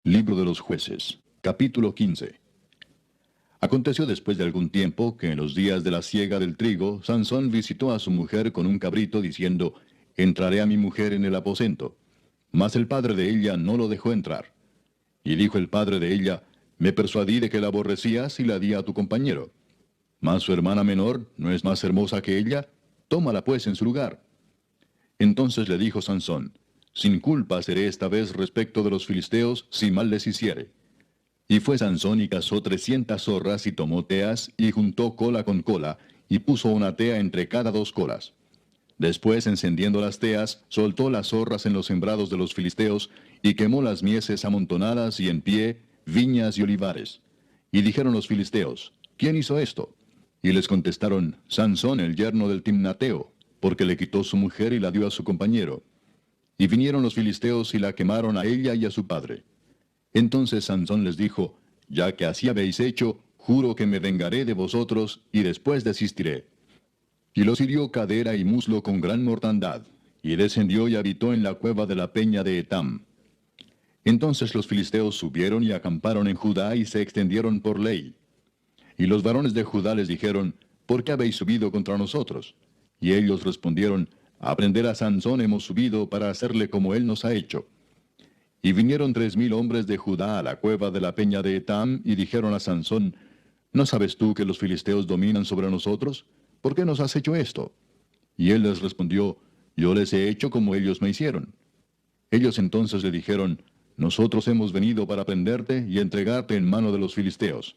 Libro de los Jueces, capítulo 15. Aconteció después de algún tiempo que en los días de la siega del trigo, Sansón visitó a su mujer con un cabrito diciendo, entraré a mi mujer en el aposento. Mas el padre de ella no lo dejó entrar. Y dijo el padre de ella, me persuadí de que la aborrecías y la di a tu compañero. Mas su hermana menor no es más hermosa que ella, tómala pues en su lugar. Entonces le dijo Sansón, sin culpa seré esta vez respecto de los filisteos, si mal les hiciere. Y fue Sansón y cazó 300 zorras y tomó teas, y juntó cola con cola, y puso una tea entre cada dos colas. Después, encendiendo las teas, soltó las zorras en los sembrados de los filisteos, y quemó las mieses amontonadas y en pie, viñas y olivares. Y dijeron los filisteos, ¿quién hizo esto? Y les contestaron, Sansón el yerno del Timnateo, porque le quitó su mujer y la dio a su compañero. Y vinieron los filisteos y la quemaron a ella y a su padre. Entonces Sansón les dijo, ya que así habéis hecho, juro que me vengaré de vosotros, y después desistiré. Y los hirió cadera y muslo con gran mortandad, y descendió y habitó en la cueva de la peña de Etam. Entonces los filisteos subieron y acamparon en Judá y se extendieron por ley. Y los varones de Judá les dijeron, ¿por qué habéis subido contra nosotros? Y ellos respondieron, a prender a Sansón hemos subido para hacerle como él nos ha hecho. Y vinieron 3000 hombres de Judá a la cueva de la peña de Etam, y dijeron a Sansón, ¿no sabes tú que los filisteos dominan sobre nosotros? ¿Por qué nos has hecho esto? Y él les respondió, yo les he hecho como ellos me hicieron. Ellos entonces le dijeron, nosotros hemos venido para prenderte y entregarte en mano de los filisteos.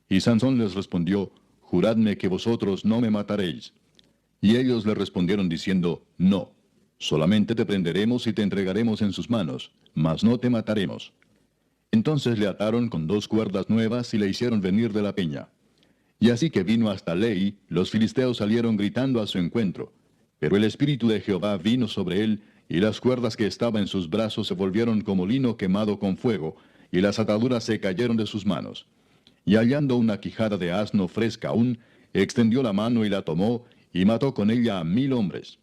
Y Sansón les respondió, juradme que vosotros no me mataréis. Y ellos le respondieron diciendo, no, solamente te prenderemos y te entregaremos en sus manos, mas no te mataremos. Entonces le ataron con 2 cuerdas nuevas y le hicieron venir de la peña. Y así que vino hasta Lei, los filisteos salieron gritando a su encuentro. Pero el espíritu de Jehová vino sobre él, y las cuerdas que estaban en sus brazos se volvieron como lino quemado con fuego, y las ataduras se cayeron de sus manos. Y hallando una quijada de asno fresca aún, extendió la mano y la tomó, y mató con ella a 1000 hombres.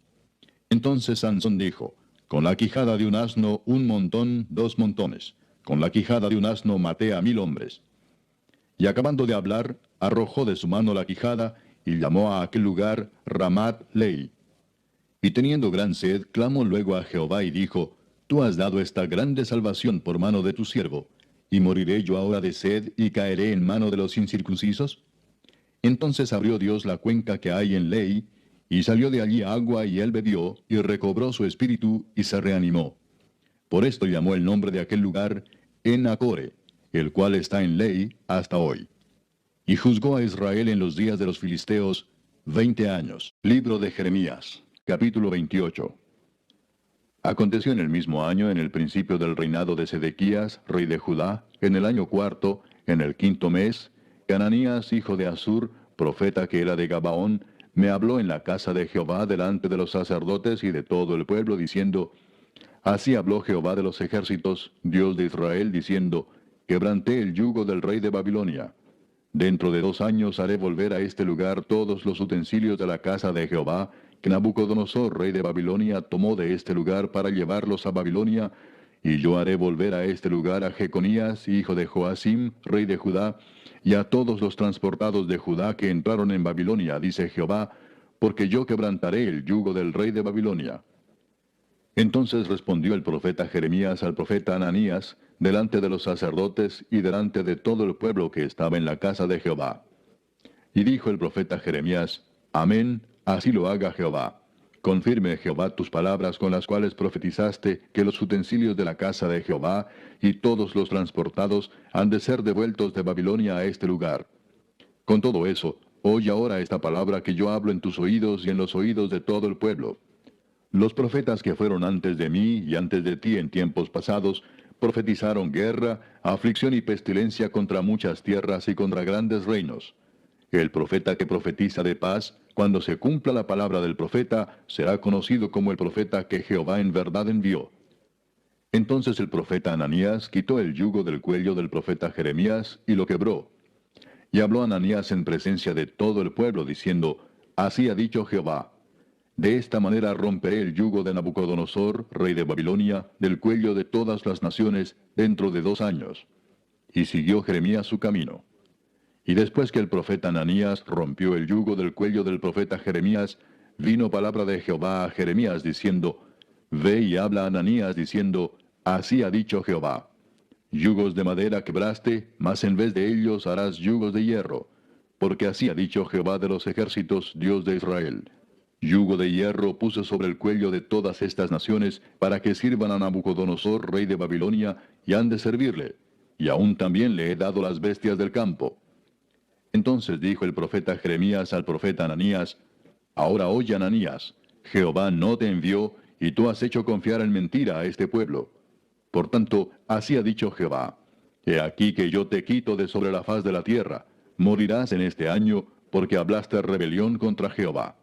Entonces Sansón dijo, con la quijada de un asno 1 montón, 2 montones. Con la quijada de un asno maté a 1000 hombres. Y acabando de hablar, arrojó de su mano la quijada, y llamó a aquel lugar Ramat Lei. Y teniendo gran sed, clamó luego a Jehová y dijo, Tú has dado esta grande salvación por mano de tu siervo, ¿y moriré yo ahora de sed y caeré en mano de los incircuncisos? Entonces abrió Dios la cuenca que hay en Lei, y salió de allí agua, y él bebió, y recobró su espíritu, y se reanimó. Por esto llamó el nombre de aquel lugar Enacore, el cual está en Lei hasta hoy. Y juzgó a Israel en los días de los filisteos 20 años. Libro de Jeremías, capítulo 28. Aconteció en el mismo año, en el principio del reinado de Sedequías, rey de Judá, en el año cuarto, en el 5.º mes, que Ananías, hijo de Asur, profeta que era de Gabaón, me habló en la casa de Jehová delante de los sacerdotes y de todo el pueblo, diciendo, Así habló Jehová de los ejércitos, Dios de Israel, diciendo, Quebranté el yugo del rey de Babilonia. Dentro de 2 años haré volver a este lugar todos los utensilios de la casa de Jehová, que Nabucodonosor, rey de Babilonia, tomó de este lugar para llevarlos a Babilonia, y yo haré volver a este lugar a Jeconías, hijo de Joacim, rey de Judá, y a todos los transportados de Judá que entraron en Babilonia, dice Jehová, porque yo quebrantaré el yugo del rey de Babilonia. Entonces respondió el profeta Jeremías al profeta Ananías, delante de los sacerdotes y delante de todo el pueblo que estaba en la casa de Jehová. Y dijo el profeta Jeremías, Amén, así lo haga Jehová. Confirme Jehová tus palabras con las cuales profetizaste que los utensilios de la casa de Jehová y todos los transportados han de ser devueltos de Babilonia a este lugar. Con todo eso, oye ahora esta palabra que yo hablo en tus oídos y en los oídos de todo el pueblo. Los profetas que fueron antes de mí y antes de ti en tiempos pasados, profetizaron guerra, aflicción y pestilencia contra muchas tierras y contra grandes reinos. El profeta que profetiza de paz, cuando se cumpla la palabra del profeta, será conocido como el profeta que Jehová en verdad envió. Entonces el profeta Ananías quitó el yugo del cuello del profeta Jeremías y lo quebró. Y habló Ananías en presencia de todo el pueblo, diciendo, Así ha dicho Jehová, De esta manera romperé el yugo de Nabucodonosor, rey de Babilonia, del cuello de todas las naciones, dentro de 2 años. Y siguió Jeremías su camino. Y después que el profeta Ananías rompió el yugo del cuello del profeta Jeremías, vino palabra de Jehová a Jeremías diciendo, Ve y habla a Ananías diciendo, Así ha dicho Jehová, yugos de madera quebraste, mas en vez de ellos harás yugos de hierro, porque así ha dicho Jehová de los ejércitos, Dios de Israel. Yugo de hierro puse sobre el cuello de todas estas naciones, para que sirvan a Nabucodonosor, rey de Babilonia, y han de servirle, y aún también le he dado las bestias del campo. Entonces dijo el profeta Jeremías al profeta Ananías, Ahora oye, Ananías, Jehová no te envió, y tú has hecho confiar en mentira a este pueblo. Por tanto, así ha dicho Jehová, He aquí que yo te quito de sobre la faz de la tierra, morirás en este año, porque hablaste rebelión contra Jehová.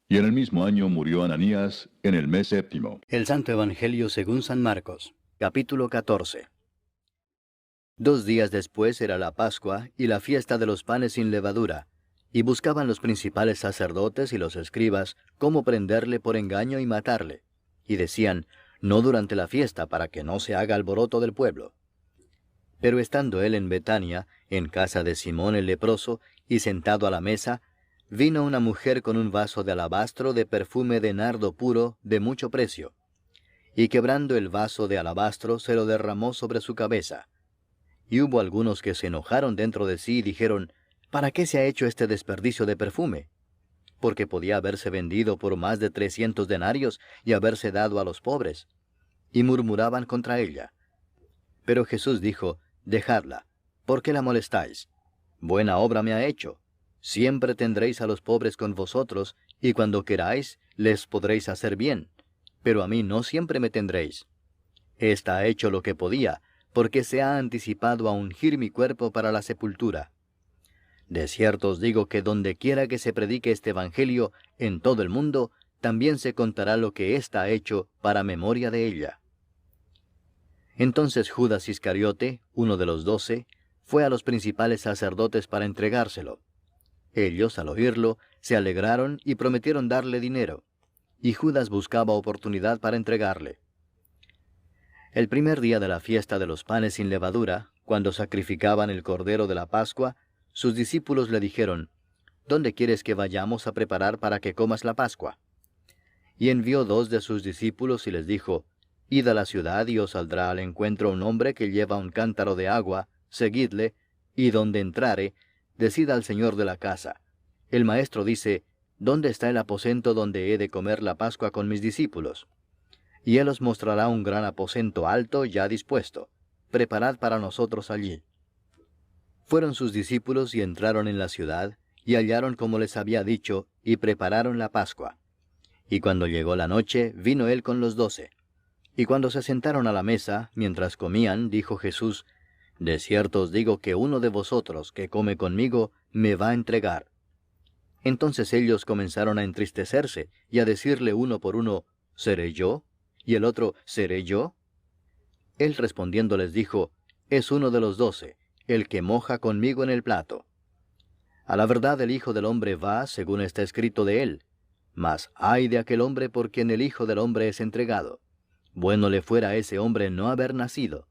Y en el mismo año murió Ananías, en el mes 7. El Santo Evangelio según San Marcos, capítulo 14. 2 días después era la Pascua y la fiesta de los panes sin levadura, y buscaban los principales sacerdotes y los escribas cómo prenderle por engaño y matarle. Y decían, no durante la fiesta, para que no se haga alboroto del pueblo. Pero estando él en Betania, en casa de Simón el leproso, y sentado a la mesa, vino una mujer con un vaso de alabastro de perfume de nardo puro de mucho precio, y quebrando el vaso de alabastro se lo derramó sobre su cabeza. Y hubo algunos que se enojaron dentro de sí y dijeron, ¿para qué se ha hecho este desperdicio de perfume? Porque podía haberse vendido por más de 300 denarios y haberse dado a los pobres. Y murmuraban contra ella. Pero Jesús dijo, dejadla, ¿por qué la molestáis? Buena obra me ha hecho. Siempre tendréis a los pobres con vosotros, y cuando queráis, les podréis hacer bien. Pero a mí no siempre me tendréis. Esta ha hecho lo que podía, porque se ha anticipado a ungir mi cuerpo para la sepultura. De cierto os digo que donde quiera que se predique este Evangelio en todo el mundo, también se contará lo que ésta ha hecho para memoria de ella. Entonces Judas Iscariote, uno de los 12, fue a los principales sacerdotes para entregárselo. Ellos, al oírlo, se alegraron y prometieron darle dinero, y Judas buscaba oportunidad para entregarle. El primer día de la fiesta de los panes sin levadura, cuando sacrificaban el cordero de la Pascua, sus discípulos le dijeron, ¿Dónde quieres que vayamos a preparar para que comas la Pascua? Y envió 2 de sus discípulos y les dijo, Id a la ciudad y os saldrá al encuentro un hombre que lleva un cántaro de agua, seguidle, y donde entrare, decid al señor de la casa, el maestro dice, ¿dónde está el aposento donde he de comer la Pascua con mis discípulos? Y él os mostrará un gran aposento alto ya dispuesto. Preparad para nosotros allí. Fueron sus discípulos y entraron en la ciudad, y hallaron como les había dicho, y prepararon la Pascua. Y cuando llegó la noche, vino él con los 12. Y cuando se sentaron a la mesa, mientras comían, dijo Jesús, De cierto os digo que uno de vosotros que come conmigo, me va a entregar. Entonces ellos comenzaron a entristecerse, y a decirle uno por uno, ¿seré yo? Y el otro, ¿seré yo? Él respondiendo les dijo, es uno de los 12, el que moja conmigo en el plato. A la verdad el Hijo del Hombre va, según está escrito de él. Mas ay de aquel hombre por quien el Hijo del Hombre es entregado. Bueno le fuera a ese hombre no haber nacido.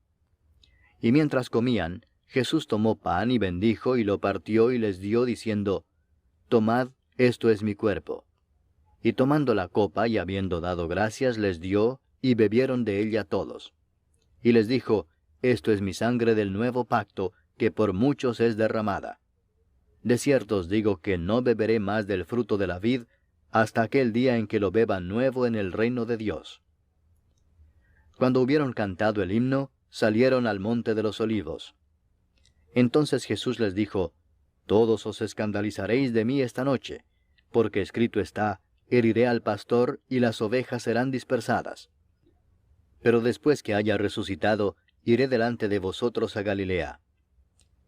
Y mientras comían, Jesús tomó pan y bendijo y lo partió y les dio, diciendo, Tomad, esto es mi cuerpo. Y tomando la copa y habiendo dado gracias, les dio, y bebieron de ella todos. Y les dijo, Esto es mi sangre del nuevo pacto, que por muchos es derramada. De cierto os digo que no beberé más del fruto de la vid, hasta aquel día en que lo beba nuevo en el reino de Dios. Cuando hubieron cantado el himno, salieron al monte de los olivos. Entonces Jesús les dijo, Todos os escandalizaréis de mí esta noche, porque escrito está, heriré al pastor y las ovejas serán dispersadas. Pero después que haya resucitado, iré delante de vosotros a Galilea.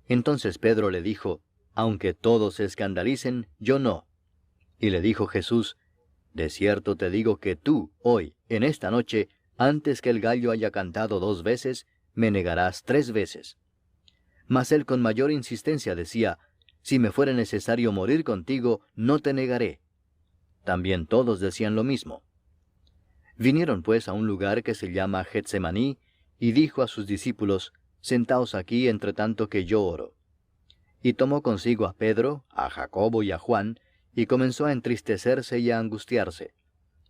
Entonces Pedro le dijo, Aunque todos se escandalicen, yo no. Y le dijo Jesús, De cierto te digo que tú, hoy, en esta noche, antes que el gallo haya cantado 2 veces, me negarás 3 veces. Mas él con mayor insistencia decía, Si me fuere necesario morir contigo, no te negaré. también todos decían lo mismo. Vinieron pues a un lugar que se llama Getsemaní, y dijo a sus discípulos, Sentaos aquí entre tanto que yo oro. Y tomó consigo a Pedro, a Jacobo y a Juan, y comenzó a entristecerse y a angustiarse.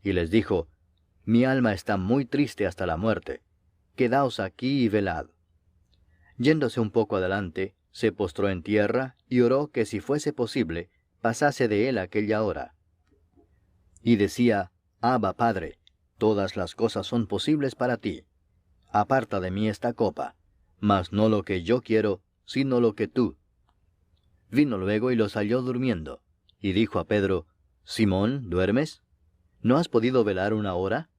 Y les dijo, Mi alma está muy triste hasta la muerte. Quedaos aquí y velad. Yéndose un poco adelante, se postró en tierra y oró que si fuese posible, pasase de él aquella hora. Y decía, Abba, Padre, todas las cosas son posibles para ti. Aparta de mí esta copa, mas no lo que yo quiero, sino lo que tú. Vino luego y los halló durmiendo, y dijo a Pedro, Simón, ¿duermes? ¿No has podido velar una hora?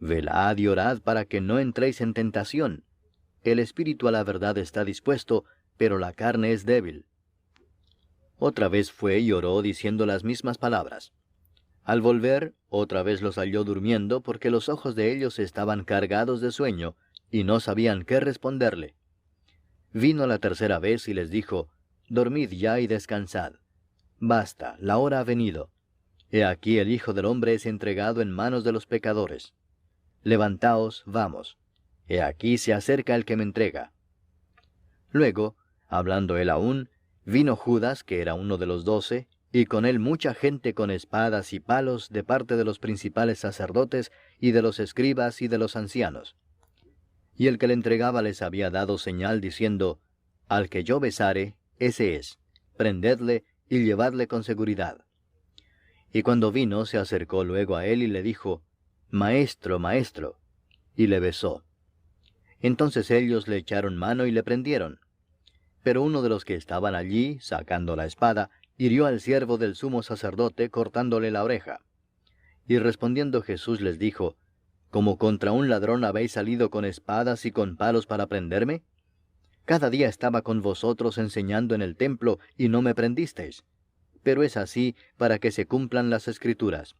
Velad y orad para que no entréis en tentación. El espíritu a la verdad está dispuesto, pero la carne es débil. Otra vez fue y oró diciendo las mismas palabras. Al volver, otra vez los halló durmiendo, porque los ojos de ellos estaban cargados de sueño, y no sabían qué responderle. Vino la tercera vez y les dijo, Dormid ya y descansad. Basta, la hora ha venido. He aquí el Hijo del Hombre es entregado en manos de los pecadores. Levantaos, vamos. He aquí se acerca el que me entrega. Luego, hablando él aún, vino Judas, que era uno de los 12, y con él mucha gente con espadas y palos de parte de los principales sacerdotes y de los escribas y de los ancianos. Y el que le entregaba les había dado señal diciendo, Al que yo besare, ese es, prendedle y llevadle con seguridad. Y cuando vino, se acercó luego a él y le dijo, Maestro, Maestro, y le besó. Entonces ellos le echaron mano y le prendieron. Pero uno de los que estaban allí, sacando la espada, hirió al siervo del sumo sacerdote, cortándole la oreja. Y respondiendo Jesús les dijo, ¿Como contra un ladrón habéis salido con espadas y con palos para prenderme? Cada día estaba con vosotros enseñando en el templo, y no me prendisteis. Pero es así para que se cumplan las Escrituras.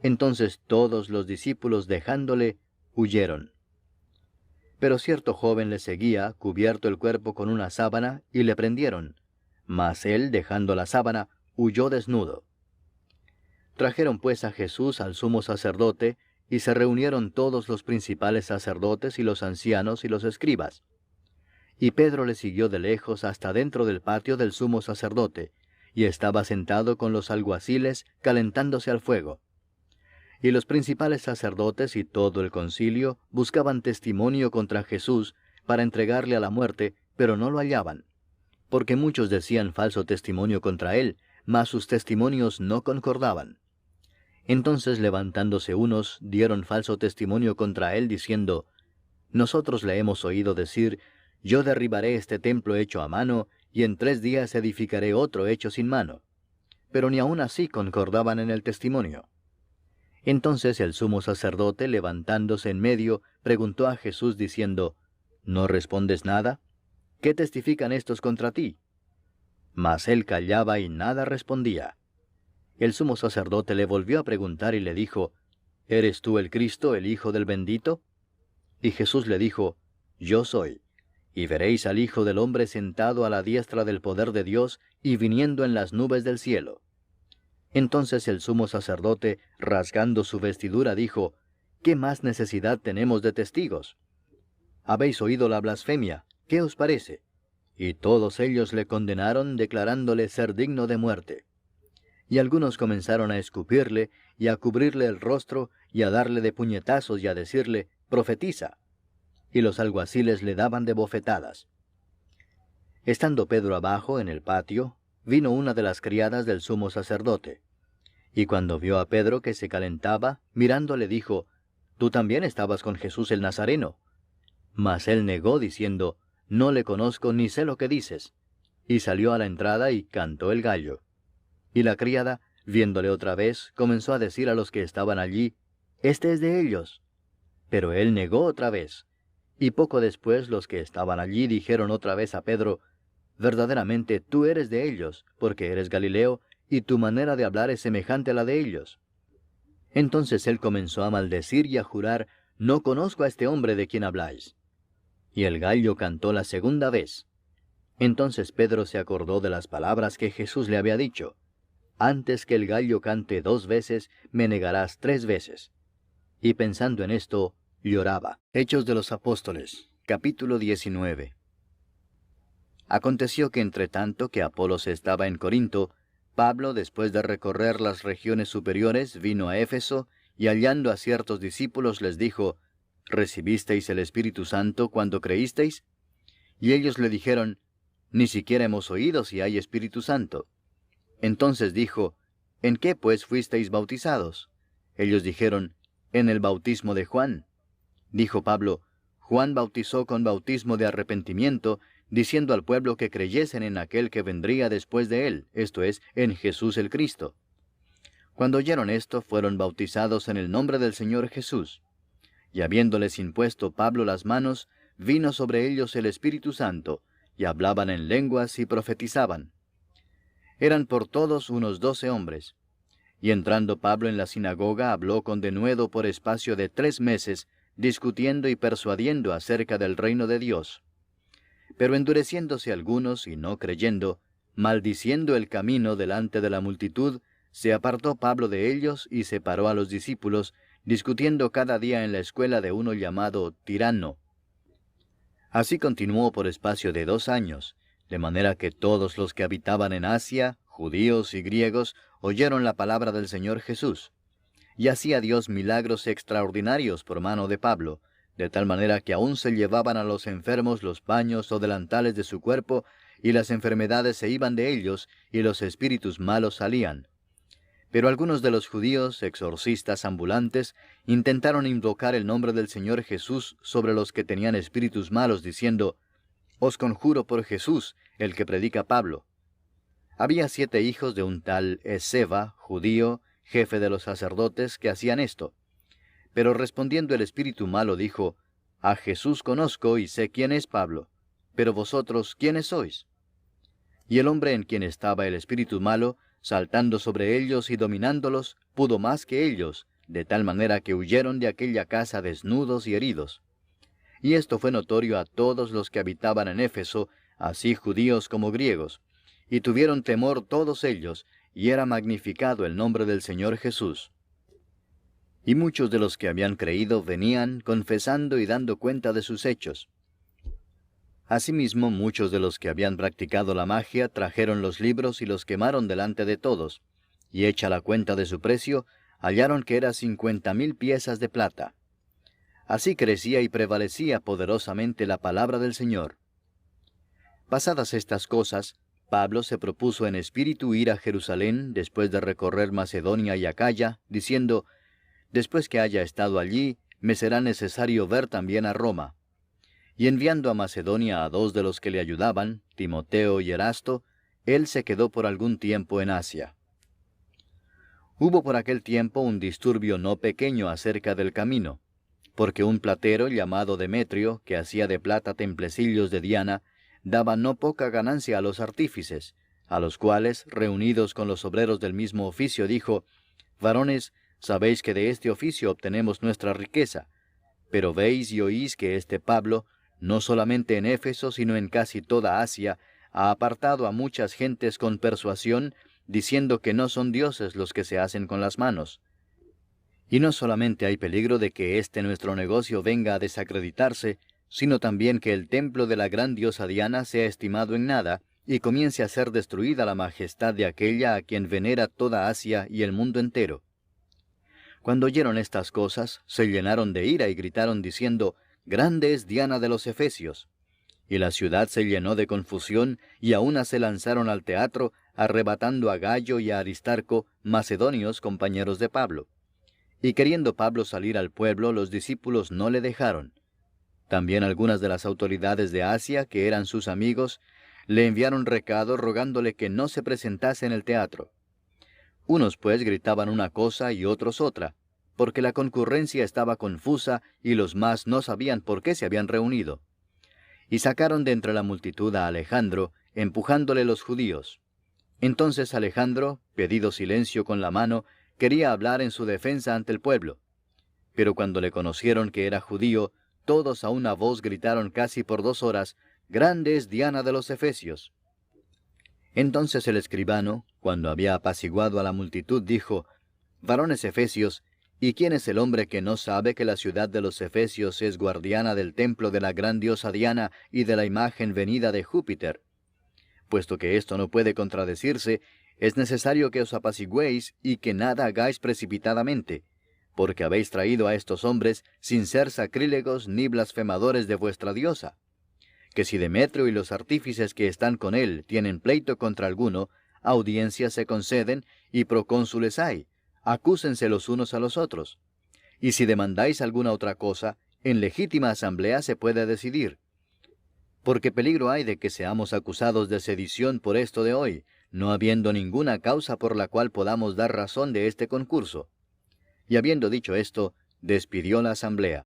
Entonces todos los discípulos, dejándole, huyeron. Pero cierto joven le seguía, cubierto el cuerpo con una sábana, y le prendieron. Mas él, dejando la sábana, huyó desnudo. Trajeron pues a Jesús al sumo sacerdote, y se reunieron todos los principales sacerdotes y los ancianos y los escribas. Y Pedro le siguió de lejos hasta dentro del patio del sumo sacerdote, y estaba sentado con los alguaciles, calentándose al fuego. Y los principales sacerdotes y todo el concilio buscaban testimonio contra Jesús para entregarle a la muerte, pero no lo hallaban, porque muchos decían falso testimonio contra él, mas sus testimonios no concordaban. Entonces levantándose unos, dieron falso testimonio contra él, diciendo, Nosotros le hemos oído decir, Yo derribaré este templo hecho a mano, y en 3 días edificaré otro hecho sin mano. Pero ni aun así concordaban en el testimonio. Entonces el sumo sacerdote, levantándose en medio, preguntó a Jesús diciendo, ¿No respondes nada? ¿Qué testifican estos contra ti? Mas él callaba y nada respondía. El sumo sacerdote le volvió a preguntar y le dijo, ¿Eres tú el Cristo, el Hijo del bendito? Y Jesús le dijo, Yo soy. Y veréis al Hijo del Hombre sentado a la diestra del poder de Dios y viniendo en las nubes del cielo. Entonces el sumo sacerdote, rasgando su vestidura, dijo, ¿Qué más necesidad tenemos de testigos? Habéis oído la blasfemia, ¿qué os parece? Y todos ellos le condenaron, declarándole ser digno de muerte. Y algunos comenzaron a escupirle, y a cubrirle el rostro, y a darle de puñetazos, y a decirle, profetiza. Y los alguaciles le daban de bofetadas. Estando Pedro abajo en el patio, vino una de las criadas del sumo sacerdote. Y cuando vio a Pedro que se calentaba, mirándole dijo, Tú también estabas con Jesús el Nazareno. Mas él negó, diciendo, No le conozco ni sé lo que dices. Y salió a la entrada y cantó el gallo. Y la criada, viéndole otra vez, comenzó a decir a los que estaban allí, Este es de ellos. Pero él negó otra vez. Y poco después los que estaban allí dijeron otra vez a Pedro, Verdaderamente tú eres de ellos, porque eres Galileo, y tu manera de hablar es semejante a la de ellos. Entonces él comenzó a maldecir y a jurar, No conozco a este hombre de quien habláis. Y el gallo cantó la segunda vez. Entonces Pedro se acordó de las palabras que Jesús le había dicho, antes que el gallo cante 2 veces, me negarás 3 veces. Y pensando en esto, lloraba. Hechos de los Apóstoles, capítulo 19. Aconteció que entre tanto que Apolos estaba en Corinto, Pablo, después de recorrer las regiones superiores, vino a Éfeso, y hallando a ciertos discípulos les dijo, ¿recibisteis el Espíritu Santo cuando creísteis? Y ellos le dijeron, ni siquiera hemos oído si hay Espíritu Santo. Entonces dijo, ¿en qué pues fuisteis bautizados? Ellos dijeron, en el bautismo de Juan. Dijo Pablo, Juan bautizó con bautismo de arrepentimiento, diciendo al pueblo que creyesen en aquel que vendría después de él, esto es, en Jesús el Cristo. Cuando oyeron esto, fueron bautizados en el nombre del Señor Jesús. Y habiéndoles impuesto Pablo las manos, vino sobre ellos el Espíritu Santo, y hablaban en lenguas y profetizaban. Eran por todos unos 12 hombres. Y entrando Pablo en la sinagoga, habló con denuedo por espacio de 3 meses, discutiendo y persuadiendo acerca del reino de Dios. Pero endureciéndose algunos y no creyendo, maldiciendo el camino delante de la multitud, se apartó Pablo de ellos y separó a los discípulos, discutiendo cada día en la escuela de uno llamado Tirano. Así continuó por espacio de 2 años, de manera que todos los que habitaban en Asia, judíos y griegos, oyeron la palabra del Señor Jesús. Y hacía Dios milagros extraordinarios por mano de Pablo, de tal manera que aún se llevaban a los enfermos los paños o delantales de su cuerpo, y las enfermedades se iban de ellos, y los espíritus malos salían. Pero algunos de los judíos, exorcistas ambulantes, intentaron invocar el nombre del Señor Jesús sobre los que tenían espíritus malos, diciendo, «Os conjuro por Jesús, el que predica Pablo». Había 7 hijos de un tal Esceva, judío, jefe de los sacerdotes, que hacían esto. Pero respondiendo el espíritu malo dijo, «A Jesús conozco y sé quién es Pablo, pero vosotros, ¿quiénes sois?» Y el hombre en quien estaba el espíritu malo, saltando sobre ellos y dominándolos, pudo más que ellos, de tal manera que huyeron de aquella casa desnudos y heridos. Y esto fue notorio a todos los que habitaban en Éfeso, así judíos como griegos, y tuvieron temor todos ellos, y era magnificado el nombre del Señor Jesús. Y muchos de los que habían creído venían, confesando y dando cuenta de sus hechos. Asimismo, muchos de los que habían practicado la magia trajeron los libros y los quemaron delante de todos, y hecha la cuenta de su precio, hallaron que era 50,000 piezas de plata. Así crecía y prevalecía poderosamente la palabra del Señor. Pasadas estas cosas, Pablo se propuso en espíritu ir a Jerusalén después de recorrer Macedonia y Acaya, diciendo, «Después que haya estado allí, me será necesario ver también a Roma». Y enviando a Macedonia a 2 de los que le ayudaban, Timoteo y Erasto, él se quedó por algún tiempo en Asia. Hubo por aquel tiempo un disturbio no pequeño acerca del camino, porque un platero llamado Demetrio, que hacía de plata templecillos de Diana, daba no poca ganancia a los artífices, a los cuales, reunidos con los obreros del mismo oficio, dijo, «Varones, sabéis que de este oficio obtenemos nuestra riqueza, pero veis y oís que este Pablo, no solamente en Éfeso, sino en casi toda Asia, ha apartado a muchas gentes con persuasión, diciendo que no son dioses los que se hacen con las manos. Y no solamente hay peligro de que este nuestro negocio venga a desacreditarse, sino también que el templo de la gran diosa Diana sea estimado en nada, y comience a ser destruida la majestad de aquella a quien venera toda Asia y el mundo entero». Cuando oyeron estas cosas, se llenaron de ira y gritaron diciendo, «Grande es Diana de los Efesios». Y la ciudad se llenó de confusión, y a una se lanzaron al teatro, arrebatando a Gayo y a Aristarco, macedonios compañeros de Pablo. Y queriendo Pablo salir al pueblo, los discípulos no le dejaron. También algunas de las autoridades de Asia, que eran sus amigos, le enviaron recado rogándole que no se presentase en el teatro. Unos pues gritaban una cosa y otros otra, porque la concurrencia estaba confusa y los más no sabían por qué se habían reunido. Y sacaron de entre la multitud a Alejandro, empujándole los judíos. Entonces Alejandro, pedido silencio con la mano, quería hablar en su defensa ante el pueblo. Pero cuando le conocieron que era judío, todos a una voz gritaron casi por 2 horas, «Grande es Diana de los Efesios». Entonces el escribano, cuando había apaciguado a la multitud, dijo, Varones efesios, ¿y quién es el hombre que no sabe que la ciudad de los efesios es guardiana del templo de la gran diosa Diana y de la imagen venida de Júpiter? Puesto que esto no puede contradecirse, es necesario que os apacigüéis y que nada hagáis precipitadamente, porque habéis traído a estos hombres sin ser sacrílegos ni blasfemadores de vuestra diosa. Que si Demetrio y los artífices que están con él tienen pleito contra alguno, audiencias se conceden y procónsules hay, acúsense los unos a los otros. Y si demandáis alguna otra cosa, en legítima asamblea se puede decidir. Porque peligro hay de que seamos acusados de sedición por esto de hoy, no habiendo ninguna causa por la cual podamos dar razón de este concurso. Y habiendo dicho esto, despidió la asamblea.